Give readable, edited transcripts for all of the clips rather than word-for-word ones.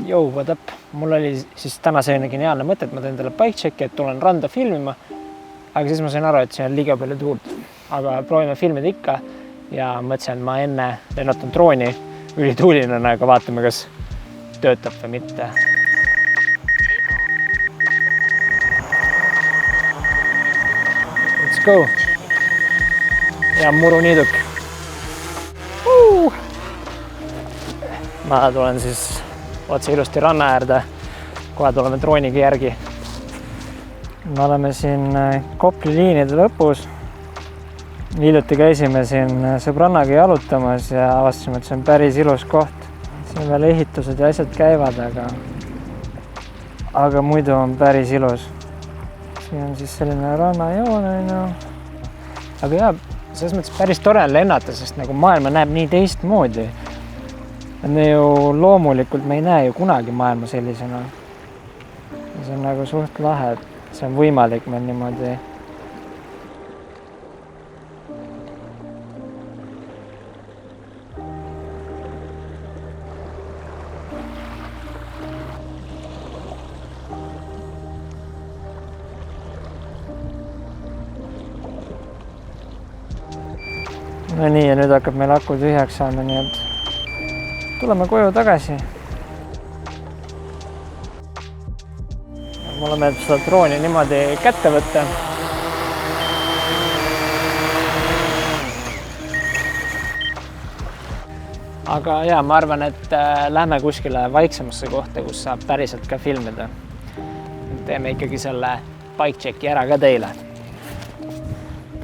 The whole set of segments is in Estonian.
Jou, what up? Mul oli siis täna selline geniaalne mõte, et ma teen talle bike checki, et tulen randa filmima. Aga siis ma sain aru, et see on liiga palju tuult. Aga proovime filmida ikka ja mõtlesin, et ma enne lennatan drooni ülituuline, aga vaatame, kas töötab või mitte. Let's go! Ja muruniiduk. Ma tulen siis otse ilusti ranna äärde. Kohe tuleme drooniga järgi. Me oleme siin Kopli liinide lõpus. Hiljuti käisime siin sõbrannaga jalutamas ja avastasime, et see on päris ilus koht. Siin veel ehitused ja asjad käivad, aga muidu on päris ilus. Siin on siis selline rannajoon. Aga jah, selles mõttes päris tore on lennata, sest nagu maailma näeb nii teistmoodi. Me ju loomulikult me ei näe ju kunagi maailma sellisena. See on nagu suht lahe, et see on võimalik meil niimoodi. No nii, ja nüüd hakkab meil aku tühjaks saama, nii et tuleme koju tagasi. Mulle meeldib seda drooni niimoodi kätte võtta. Aga jah, ma arvan, et lähme kuskile vaiksemasse kohta, kus saab päriselt ka filmida. Teeme ikkagi selle bike checki ära ka teile.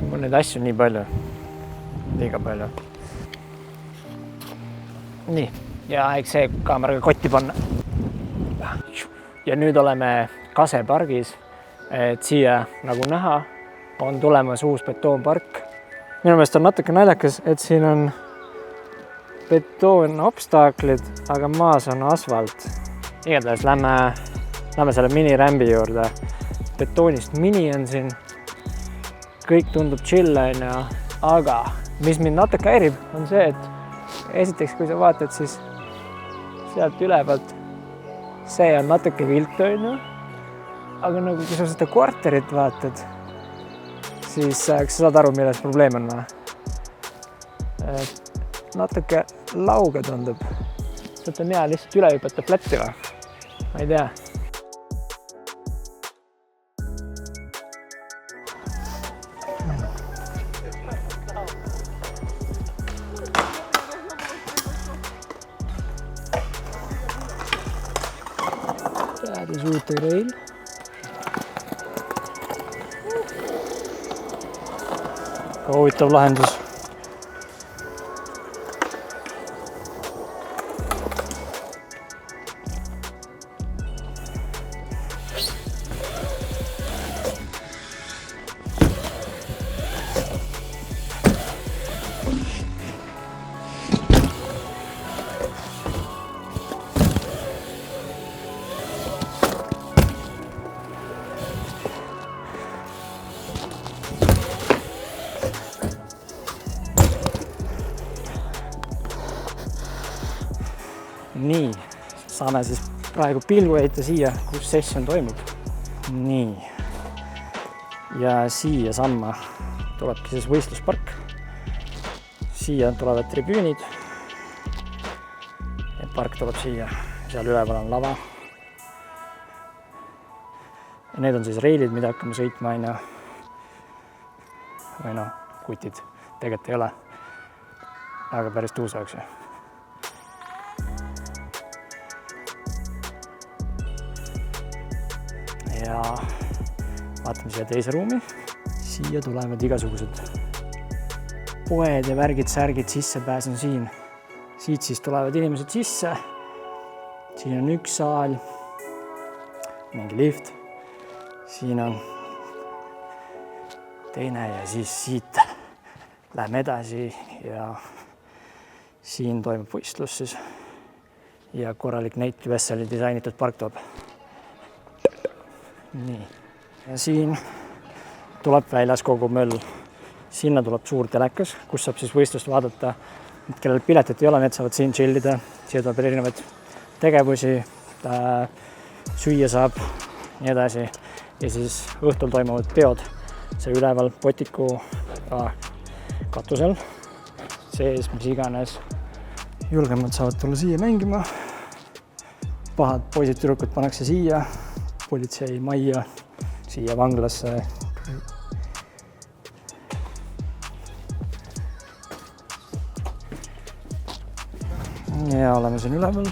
Mul neid asju nii palju. Liiga palju. Nii, ja aeg see kaameraga kotti panna. Ja nüüd oleme Kase pargis, et siia nagu näha on tulemas uus betoonpark. Minu meelest on natuke naljakas, et siin on betoonobstaaklid, aga maas on asfalt. Igatahes lähme selle minirämbi juurde. Betoonist mini on siin. Kõik tundub chill, aga mis mind natuke häirib, on see, et esiteks, kui sa vaatad, siis sealt ülevalt see on natuke viltu, aga nagu kui sa seda kvarterit vaatad, siis sa saad aru, milles probleem on. Natuke lauge tundub. Sealt on hea lihtsalt üle hüpata flätti või? Ma ei tea. Päris uute reil. Ka huvitav lahendus. Nii, saame siis praegu pilgu heita siia, kus session toimub. Nii, ja siia samma tulebki siis võistluspark. Siia tulevad tribüünid. Ja park tuleb siia, seal üleval on lava. Ja need on siis reilid, mida hakkame sõitma. Või kutid tegelikult ei ole, aga päris tuusaks. Ja vaatame siia teise ruumi. Siia tulevad igasugused poed ja värgid, särgid, sissepääs on siin. Siit siis tulevad inimesed sisse. Siin on üks saal, mingi lift. Siin on teine ja siis siit läheme edasi ja siin toimub võistlus siis. Ja korralik Nate Wesseli disainitud park tuleb. Nii. Ja siin tuleb väljas kogu möll. Sinna tuleb suur telekas, kus saab siis võistlust vaadata. Kellel piletit ei ole, need saavad siin chillida. Siia tuleb erinevaid tegevusi, süüa saab, nii edasi. Ja siis õhtul toimuvad peod, see üleval potiku katusel, sees mis iganes. Julgemad saavad tulla siia mängima. Pahad poisid-tüdrukud pannakse siia, politsei majja, siia vanglasse. Ja oleme siin üleval.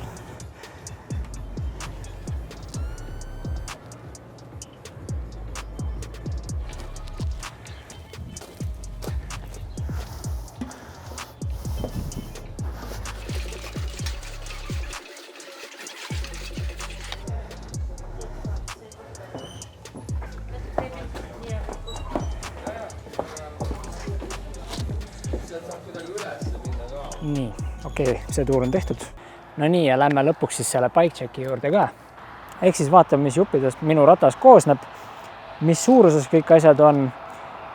Nii, okei, see tuur on tehtud. No nii, ja lähme lõpuks siis selle bike-checki juurde ka. Ehk siis vaatame, mis juppidest minu ratas koosneb, mis suuruses kõik asjad on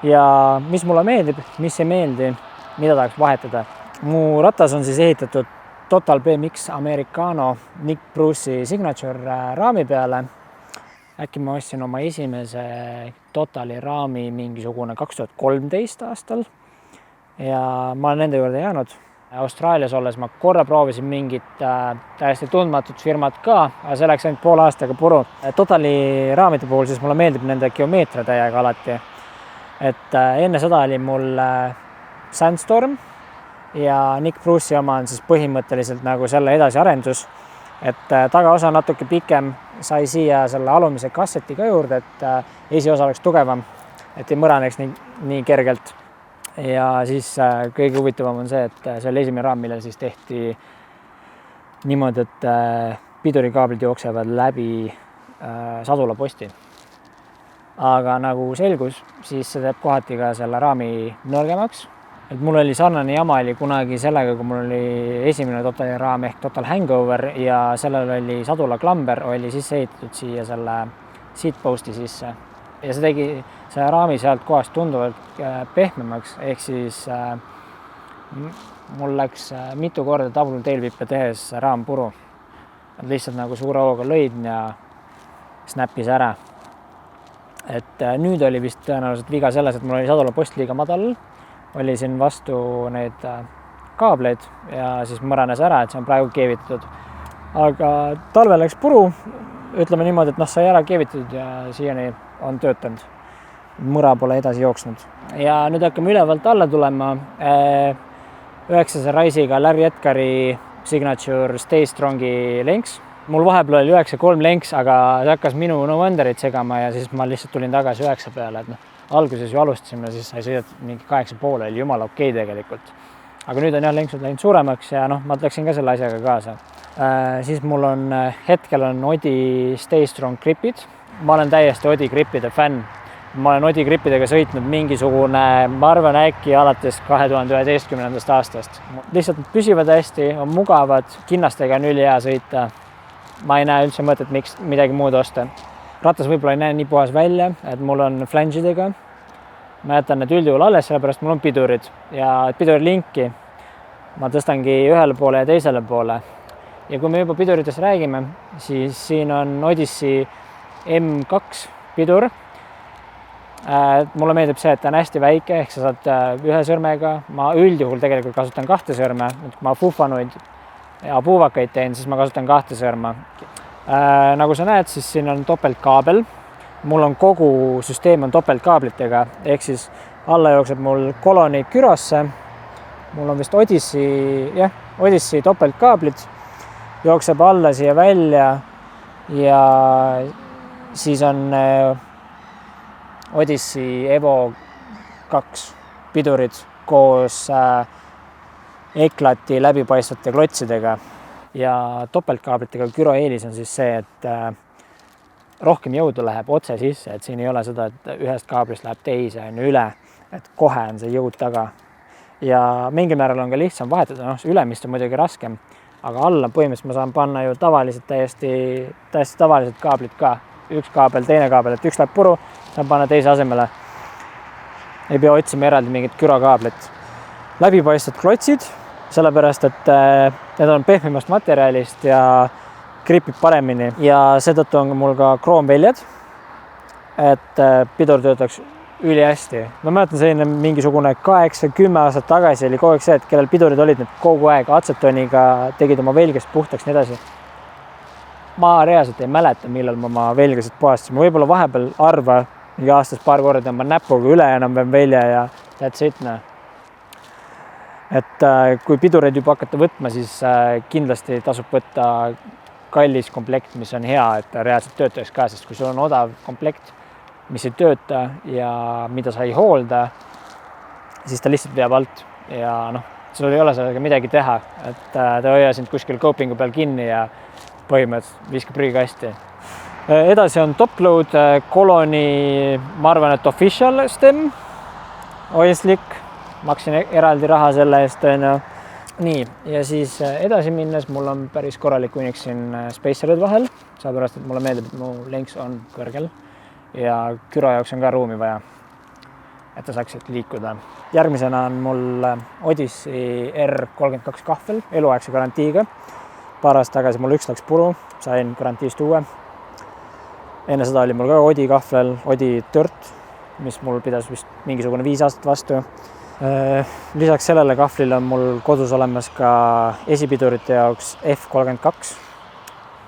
ja mis mulle meeldib, mis ei meeldi, mida tahaks vahetada. Mu ratas on siis ehitatud Total BMX Americano Nick Bruce'i Signature raami peale. Äkki ma ostsin oma esimese Totali raami mingisugune 2013 aastal ja ma olen nende juurde jäänud. Austraalias olles ma korra proovisin mingit täiesti tundmatut firmat ka, aga see läks ainult poole aastaga puru. Totali raamide puhul siis mulle meeldib nende geomeetria täiega alati. Et enne seda oli mul Sandstorm ja Nick Bruce'i oma on siis põhimõtteliselt nagu selle edasiarendus. Et tagaosa natuke pikem, sai siia selle alumise kasseti ka juurde, et esiosa oleks tugevam, et ei mõraneks nii kergelt. Ja siis kõige huvitavam on see, et see oli esimene raam, millel siis tehti niimoodi, et pidurikaablid jooksevad läbi sadulaposti. Aga nagu selgus, siis see teeb kohati ka selle raami nõrgemaks. Et mul oli sarnane jama oli kunagi sellega, kui mul oli esimene Totali raam ehk Total Hangover ja sellel oli sadula klamber, oli sisse ehitatud siia selle seatposti sisse. Ja see tegi see raami sealt kohast tunduvalt pehmemaks, ehk siis mul läks mitu korda double tailwippe tehes raam puru. Lihtsalt nagu suure hooga lõidn ja snappis ära. Et nüüd oli vist tõenäoliselt viga selles, et mul oli sadula post liiga madal, oli siin vastu need kaableid ja siis mõranes ära, et see on praegu keevitatud. Aga talve läks puru, ütleme niimoodi, et sai ära keevitatud ja siiani on töötanud. Mõra pole edasi jooksnud. Ja nüüd hakkame ülevalt alla tulema 9 raisiga Larry Edgari Signature Stay Strongi lenks. Mul vahepeal oli 9.3 lenks, aga see hakkas minu No Wonderit segama ja siis ma lihtsalt tulin tagasi 9 peale. Et alguses ju alustasime, siis sai sõidetud mingi 8.5, oli jumala okei tegelikult. Aga nüüd on jah lenksud läinud suuremaks ja ma läksin ka selle asjaga kaasa. Siis mul on hetkel on Odi Stay Strong gripid. Ma olen täiesti Odi gripide fänn. Ma olen Odi gripidega sõitnud mingisugune, ma arvan äkki alates 2011. aastast. Lihtsalt püsivad hästi, on mugavad, kinnastega on ülihea sõita. Ma ei näe üldse mõtet, miks midagi muud osta. Ratas võib-olla ei näe nii puhas välja, et mul on flangidega. Ma jätan need üldjuhul alles, sellepärast mul on pidurid ja pidurilinki ma tõstangi ühele poole ja teisele poole. Ja kui me juba piduritest räägime, siis siin on Odyssey M2 pidur. Mulle meeldib see, et ta on hästi väike, ehk sa saad ühe sõrmega. Ma üldjuhul tegelikult kasutan 2 sõrme. Kui ma fufanuid ja puuvakaid teen, siis ma kasutan 2 sõrma. Nagu sa näed, siis siin on topeltkaabel. Mul on kogu süsteem on topeltkaablitega, ehk siis alla jookseb mul koloni kürosse. Mul on vist Odyssey topeltkaablid. Jookseb alla siia välja ja siis on Odyssey Evo 2 pidurid koos eklati läbipaistvate klotsidega ja topeltkaablitega küro eelis on siis see, et rohkem jõudu läheb otse sisse, et siin ei ole seda, et ühest kaablist läheb teise üle, et kohe on see jõud taga. Ja mingil määral on ka lihtsam vahetada, ülemist on muidugi raskem, aga alla põhimõtteliselt ma saan panna ju tavaliselt täiesti tavaliselt kaablid ka. Üks kaabel, teine kaabel, et üks läheb puru, saan panna teise asemele. Ei pea otsima eraldi mingit kürokaablit. Läbipaistvad klotsid, sellepärast, et need on pehmemast materjalist ja gripib paremini ja seetõttu on mul ka kroomväljad, et pidur töötaks ülihästi. Ma mäletan selline mingisugune 8-10 aastat tagasi oli kogu aeg see, et kellel pidurid olid need kogu aeg atsetoniga, tegid oma velgest puhtaks nii edasi. Ma reaalselt ei mäleta, millal ma oma velgasid puhastasin. Ma võib-olla vahepeal harva mingi aastas paar korda tõmban näpuga üle enam-vähem välja ja that's it. Et kui pidureid juba hakata võtma, siis kindlasti tasub võtta kallis komplekt, mis on hea, et reaalselt töötaks ka, sest kui sul on odav komplekt, mis ei tööta ja mida sa ei hoolda, siis ta lihtsalt veab alt ja sul ei ole sellega midagi teha, et ta hoia sind kuskil copingu peal kinni ja põhimõtteliselt viskab prügikasti. Edasi on Topload Coloni, ma arvan, et official stem, oil slick. Maksin eraldi raha selle eest. Nii, ja siis edasi minnes mul on päris korralik Unixin spacerid vahel, sellepärast, et mulle meeldib, et mu lenks on kõrgel ja küro jaoks on ka ruumi vaja, et ta saaks liikuda. Järgmisena on mul Odyssey R32 kahvel eluaegse garantiiga. Paar aastat tagasi mul üks läks puru, sain garantiist uue. Enne seda oli mul ka Odi kahvel, Odi Dirt, mis mul pidas vist mingisugune 5 aastat vastu. Lisaks sellele kahvlile on mul kodus olemas ka esipidurite jaoks F32.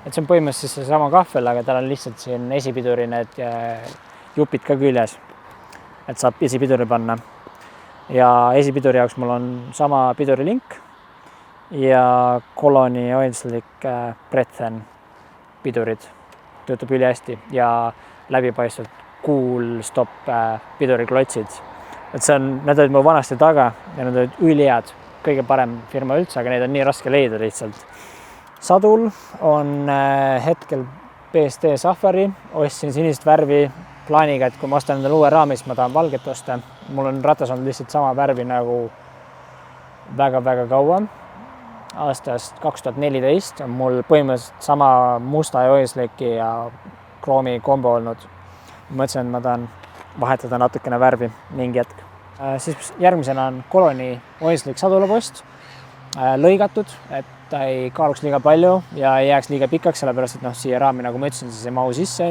Et see on põhimõtteliselt see sama kahvel, aga tal on lihtsalt siin esipiduri need jupid ka küljes, et saab esipiduri panna. Ja esipiduri jaoks mul on sama pidurilink ja Coloni Oilslick Brethen pidurid. Töötab ülihästi ja läbipaistvalt cool stop piduriklotsid. Et need olid mu vanasti taga ja need olid ülihead, kõige parem firma üldse, aga neid on nii raske leida lihtsalt. Sadul on hetkel BSD Safari, ostsin sinist värvi plaaniga, et kui ma ostan endale uue raami, siis ma tahan valget osta. Mul on ratas olnud lihtsalt sama värvi nagu väga-väga kaua. Aastast 2014 on mul põhimõtteliselt sama musta ja oisliki ja kroomi kombo olnud. Mõtlesin, et ma tahan vahetada natukene värvi mingi hetk. Siis järgmisena on Coloni Oilslick sadulapost lõigatud, et ta ei kaaluks liiga palju ja ei jääks liiga pikaks, sellepärast, et siia raami, nagu ma ütlesin, siis ei mahu sisse.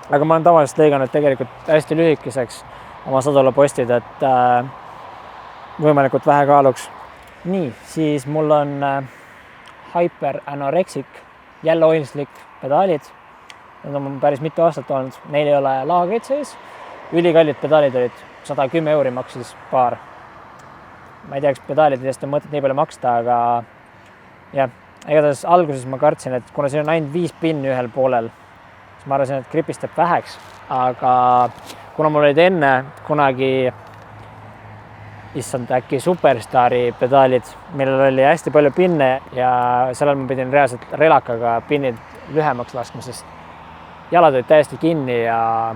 Aga ma olen tavaliselt lõiganud tegelikult hästi lühikeseks oma sadulapostid, et võimalikult vähe kaaluks. Nii, siis mul on Hyper Anorexic jälle Oilslick pedaalid. Need on päris mitu aastat olnud, neil ei ole laagreid sees. Ülikallid pedaalid olid 110 € maksis paar. Ma ei tea, kas pedaalidest on mõtet nii palju maksta, aga jah, igatahes alguses ma kartsin, et kuna siin on ainult 5 pinni ühel poolel, siis ma arvasin, et gripist jääb väheks, aga kuna mul olid enne kunagi äkki Superstari pedaalid, millel oli hästi palju pinne ja sellel ma pidin reaalselt relakaga pinnid lühemaks laskma, sest jalad olid täiesti kinni ja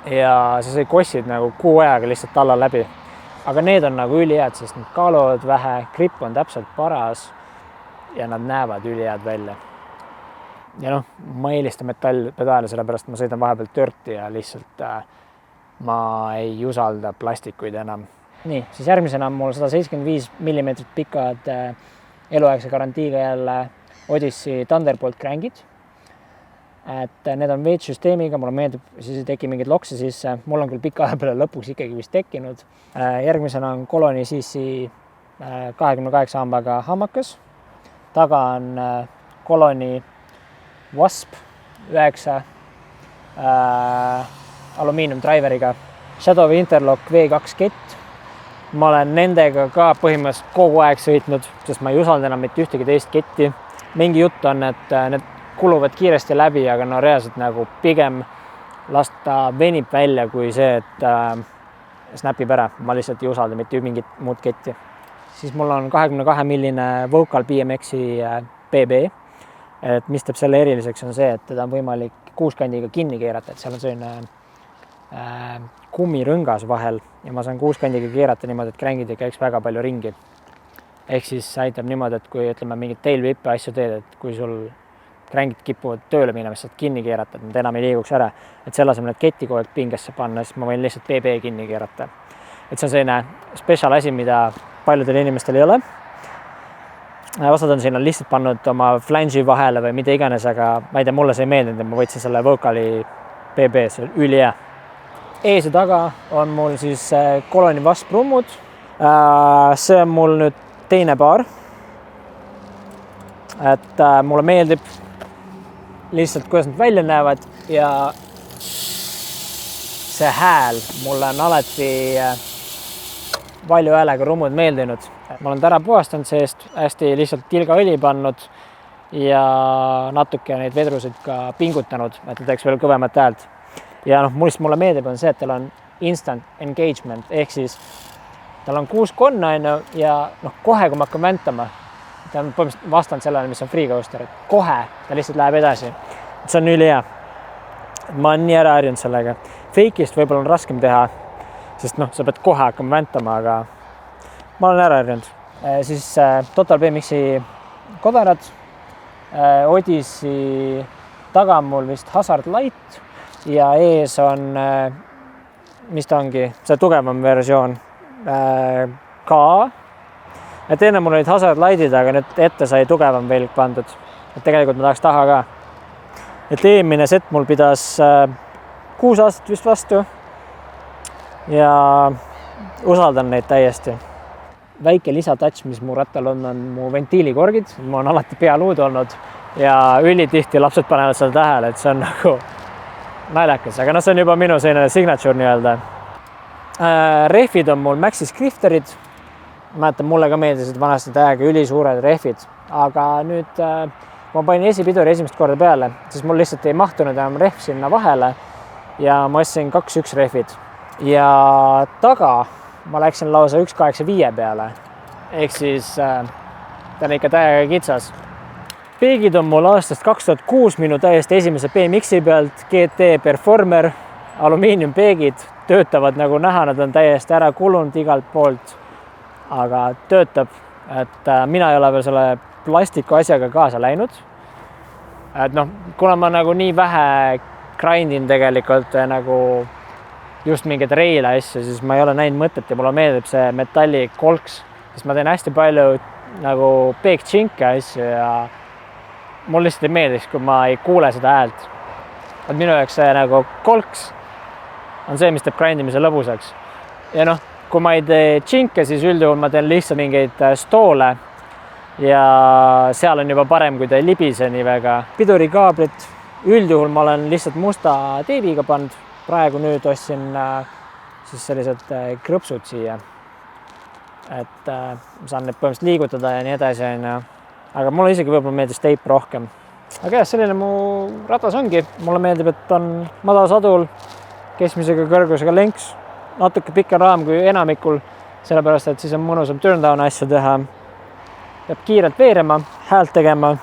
see sai kossid nagu kuu ajaga lihtsalt alla läbi. Aga need on nagu ülihead, sest nad kaaluvad vähe, grip on täpselt paras ja nad näevad ülihead välja. Ja ma eelistan metallpedaale, sellepärast ma sõidan vahepeal törti ja lihtsalt ma ei usalda plastikuid enam. Nii, siis järgmisena on mul 175 mm pikad eluaegse garantiiga jälle Odyssey Thunderbolt crankid. Et need on veits-süsteemiga, mulle meeldib, siis ei teki mingeid lokse sisse. Mul on küll pika aja peale lõpuks ikkagi vist tekkinud. Järgmisena on Coloni CC 28 hambaga hammakas. Taga on Coloni Wasp 9 alumiinium driveriga. Shadow Interlock V2 kett. Ma olen nendega ka põhimõtteliselt kogu aeg sõitnud, sest ma ei usalda enam mitte ühtegi teist ketti. Mingi jutt on, et need kuluvad kiiresti läbi, aga reaalselt nagu pigem lasta venib välja kui see, et snapib ära. Ma lihtsalt ei usalda mitte mingit muud ketti. Siis mul on 22 milline Vocal BMX-i BB, et mis teeb selle eriliseks on see, et teda on võimalik kuuskandiga kinni keerata, et seal on selline kummirõngas vahel ja ma saan kuuskandiga keerata niimoodi, et krängid ei käiks väga palju ringi. Ehk siis aitab niimoodi, et kui ütleme mingit tailwhippe asju teed, et kui sul krängid kipuvad tööle minema, saad kinni keerata, et nad enam ei liiguks ära. Et selle asemel, et ketti kogu aeg pingesse panna, siis ma võin lihtsalt BB kinni keerata. Et see on selline special asi, mida paljudel inimestel ei ole. osad on sinna lihtsalt pannud oma flange'i vahele või mida iganes, aga ma ei tea, mulle see ei meeldinud ja ma võtsin selle Vocali BB, see on ülihea. Ees ja taga on mul siis Coloni vasprummud. See on mul nüüd teine paar. Et mulle meeldib lihtsalt, kuidas nad välja näevad ja see hääl mulle on alati palju häälega rummud meeldinud. Ma olen ära puhastanud seest, hästi lihtsalt tilgaõli pannud ja natuke neid vedrusid ka pingutanud, et teeks veel kõvemat häält. Ja mulle meeldib on see, et tal on instant engagement, ehk siis tal on 6 konna ja kohe, kui ma hakkan väntama, ta on põhimõtteliselt vastand sellele, mis on free coaster, et kohe ta lihtsalt läheb edasi. See on ülihea. Ma olen nii ära harjunud sellega. Fake'ist võib-olla on raskem teha, sest sa pead kohe hakkama väntama, aga ma olen ära harjunud. Siis Total BMX-i kodarad, Odyssey taga on mul vist Hazard Light ja ees on, mis ta ongi, see tugevam versioon ka. Et enne mul olid Hazard Lightid, aga nüüd ette sai tugevam veel pandud. Et tegelikult ma tahaks taha ka. Et eelmine set mul pidas 6 aastat vist vastu ja usaldan neid täiesti. Väike lisatouch, mis mu rattal on mu ventiilikorgid. Ma on alati pealuud olnud ja ülitihti lapsed panevad seda tähele, et see on nagu naljakas, aga see on juba minu selline signature nii-öelda. Rehvid on mul Maxis Grifterid. Mäletan, mulle ka meeldisid vanasti täiega ülisuured rehvid, aga nüüd ma panin esipiduri esimest korda peale, siis mul lihtsalt ei mahtunud enam rehv sinna vahele ja ma ostsin 2-1 rehvid. Ja taga ma läksin lausa 1.85 peale, ehk siis ta on ikka täiega kitsas. Peegid on mul aastast 2006 minu täiesti esimese BMX-i pealt, GT Performer, alumiiniumpeegid, töötavad nagu näha, nad on täiesti ära kulunud igalt poolt, aga töötab, et mina ei ole veel selle plastiku asjaga kaasa läinud. Et kuna ma nagu nii vähe grindin tegelikult nagu just mingeid reile asju, siis ma ei ole näinud mõtet ja mulle meeldib see metalli kolks, sest ma teen hästi palju nagu peegtšinke asju ja mul lihtsalt ei meeldiks, kui ma ei kuule seda häält. Et minu jaoks see nagu kolks on see, mis teeb grindimise lõbusaks. Ja kui ma ei tee tšinke, siis üldjuhul ma teen lihtsalt mingeid stoole ja seal on juba parem, kui ta ei libise nii väga. Pidurikaablit üldjuhul ma olen lihtsalt musta teibiga pannud. Praegu nüüd ostsin siis sellised krõpsud siia, et saan need põhimõtteliselt liigutada ja nii edasi. Aga mulle isegi võib-olla meeldis teip rohkem. Aga selline mu ratas ongi. Mulle meeldib, et on madal sadul, keskmisega kõrgusega lenks, natuke pikem raam kui enamikul, sellepärast, et siis on mõnusam turn-down asja teha. Peab kiirelt veerema, häält tegema,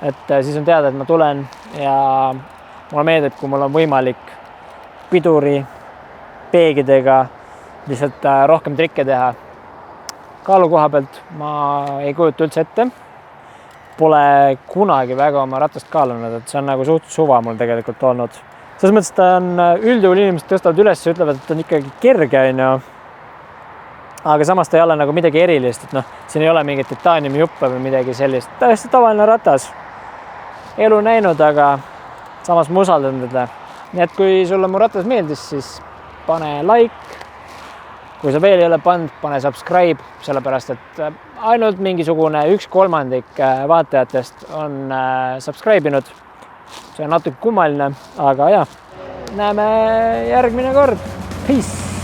et siis on teada, et ma tulen ja mulle meeldib, kui mul on võimalik piduri peegidega lihtsalt rohkem trikke teha. Kaalu koha pealt ma ei kujuta üldse ette. Pole kunagi väga oma ratast kaalunud, et see on nagu suht suva mul tegelikult olnud. Selles mõttes, et ta on üldjuhul inimesed tõstavad üles ja ütlevad, et on ikkagi kerge, aga samas ta ei ole nagu midagi erilist, et siin ei ole mingit titaaniumi juppe või midagi sellist. Täiesti tavaline ratas. Elu näinud, aga samas ma usaldan teda. Nii et kui sulle mu ratas meeldis, siis pane like. Kui sa veel ei ole pannud, pane subscribe, sellepärast et ainult mingisugune 1/3 vaatajatest on subscribe'inud. See on natuke kummaline, aga näeme järgmine kord. Peace!